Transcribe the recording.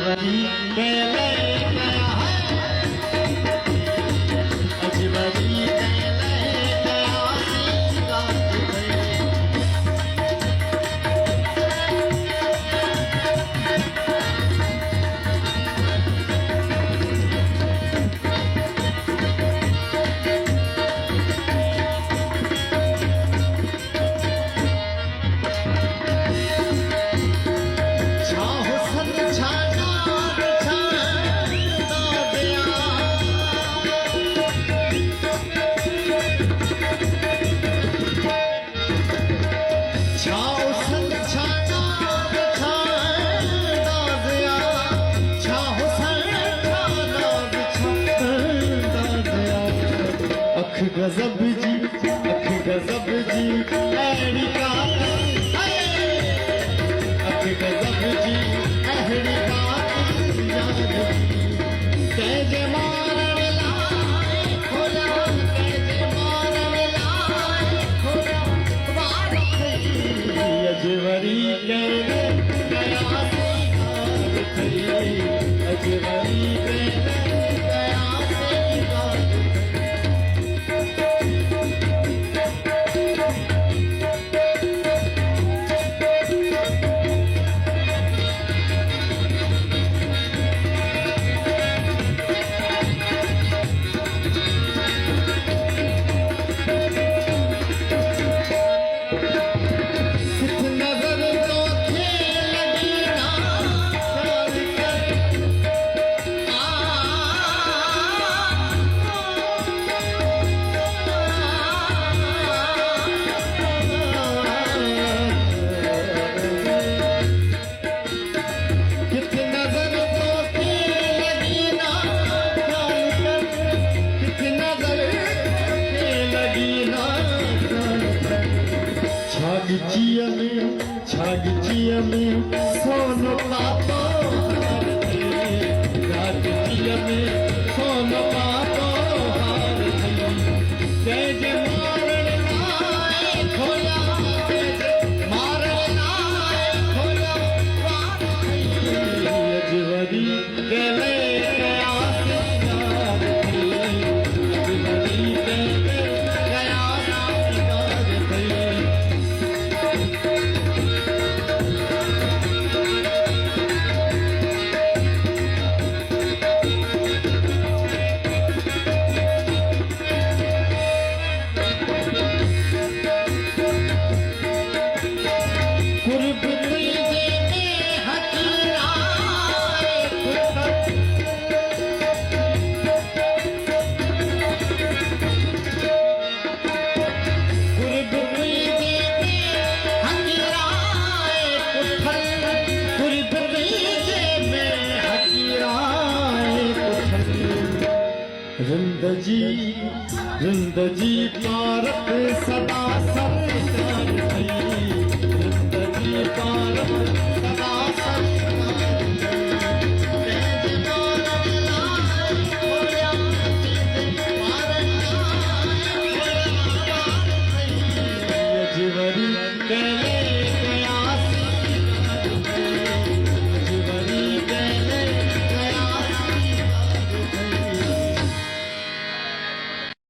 अजवरी कैले गया है, अजवरी कैले गया गजब जी, अख गजब जी, ऐड़ी कात, अख गजब जी, ऐड़ी कात याद जी, तेजे मारन लाए खोला, तेजे मारन लाए खोला, वार अजवरी कैले गया से अजवरी कैले गया से छागचिया में सोन पापो छागचिया में सोन पापो तेज मारन लाए खोला, तेज मारन लाए खोला, अजवरी कैले गया से याद थी, अजवरी कैले गया से याद थी। जिंदगी भारत सदा सरकार